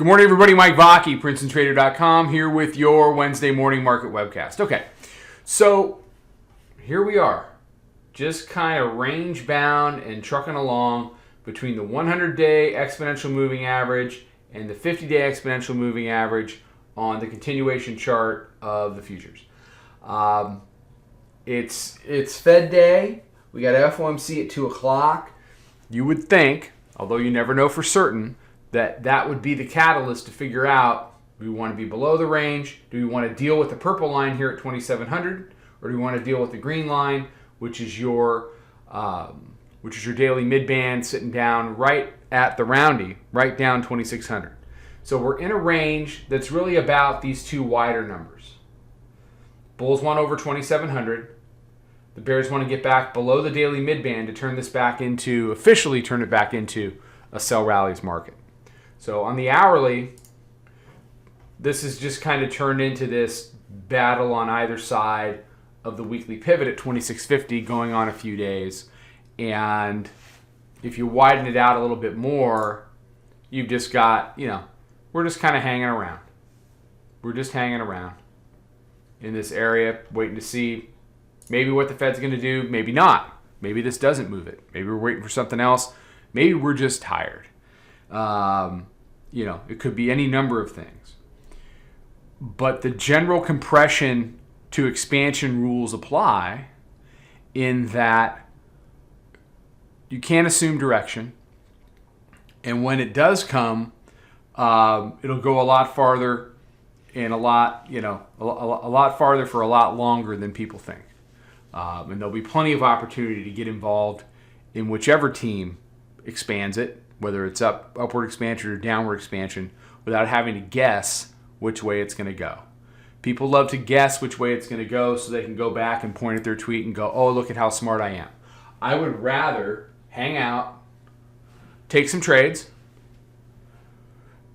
Good morning, everybody. Mike Vacchi, Princetontrader.com, here with your Wednesday morning market webcast. Okay, so here we are, just kind of range bound and trucking along between the 100-day exponential moving average and the 50-day exponential moving average on the continuation chart of the futures. It's Fed day. We got FOMC at 2 o'clock. You would think, although you never know for certain, that would be the catalyst to figure out, do we want to be below the range? Do we want to deal with the purple line here at 2,700? Or do we want to deal with the green line, which is your daily mid-band sitting down right at the roundy, right down 2,600. So we're in a range that's really about these two wider numbers. Bulls want over 2,700. The bears want to get back below the daily mid-band to officially turn it back into a sell rallies market. So on the hourly, this has just kind of turned into this battle on either side of the weekly pivot at 2650 going on a few days. And if you widen it out a little bit more, you've just got, we're just kind of hanging around. We're just hanging around in this area, waiting to see maybe what the Fed's going to do, maybe not. Maybe this doesn't move it. Maybe we're waiting for something else. Maybe we're just tired. It could be any number of things. But the general compression to expansion rules apply in that you can't assume direction. And when it does come, it'll go a lot farther and a lot farther for a lot longer than people think. And there'll be plenty of opportunity to get involved in whichever team expands it, whether it's upward expansion or downward expansion, without having to guess which way it's going to go. People love to guess which way it's going to go so they can go back and point at their tweet and go, oh, look at how smart I am. I would rather hang out, take some trades,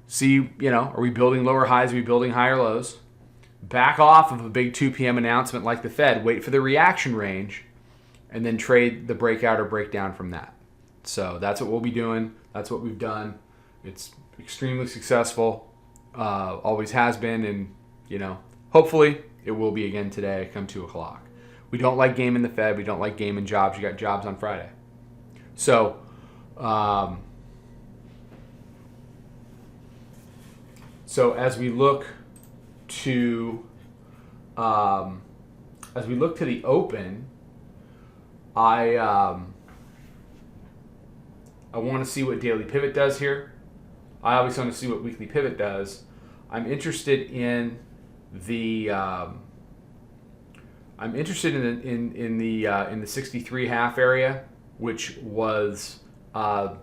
see, are we building lower highs, are we building higher lows, back off of a big 2 p.m. announcement like the Fed, wait for the reaction range, and then trade the breakout or breakdown from that. So that's what we'll be doing. That's what we've done. It's extremely successful, always has been, and hopefully it will be again today come 2 o'clock. We don't like gaming the Fed. We don't like gaming jobs. You got jobs on Friday. So as we look to the open, I want to see what daily pivot does here. I always want to see what weekly pivot does. I'm interested in the 63.5 area, which was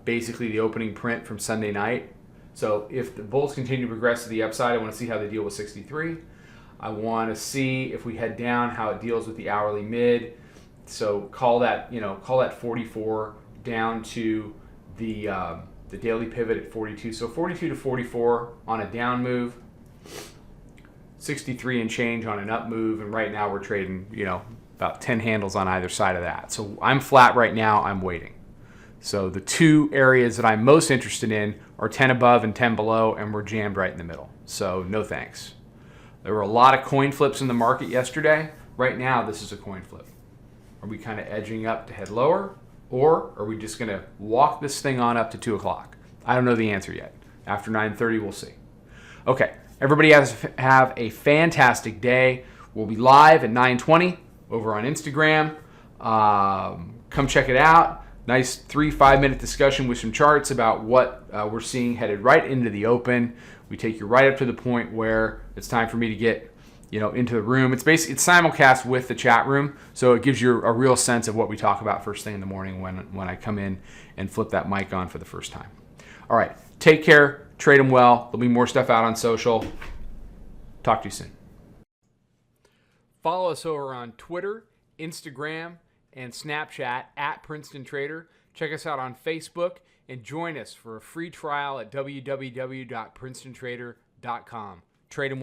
basically the opening print from Sunday night. So if the bulls continue to progress to the upside, I want to see how they deal with 63. I want to see if we head down how it deals with the hourly mid. So call that 44 down to the daily pivot at 42. So 42 to 44 on a down move, 63 and change on an up move, and right now we're trading, about 10 handles on either side of that. So I'm flat right now, I'm waiting. So the two areas that I'm most interested in are 10 above and 10 below, and we're jammed right in the middle. So no thanks. There were a lot of coin flips in the market yesterday. Right now, this is a coin flip. Are we kind of edging up to head lower? Or are we just going to walk this thing on up to 2 o'clock? I don't know the answer yet. After 9:30, we'll see. Okay, everybody have a fantastic day. We'll be live at 9:20 over on Instagram. Come check it out. Nice 3-5 minute discussion with some charts about what we're seeing headed right into the open. We take you right up to the point where it's time for me to get into the room. It's simulcast with the chat room, so it gives you a real sense of what we talk about first thing in the morning when I come in and flip that mic on for the first time. All right, take care, trade them well. There'll be more stuff out on social. Talk to you soon. Follow us over on Twitter, Instagram, and Snapchat at Princeton Trader. Check us out on Facebook and join us for a free trial at www.princetontrader.com. Trade them well.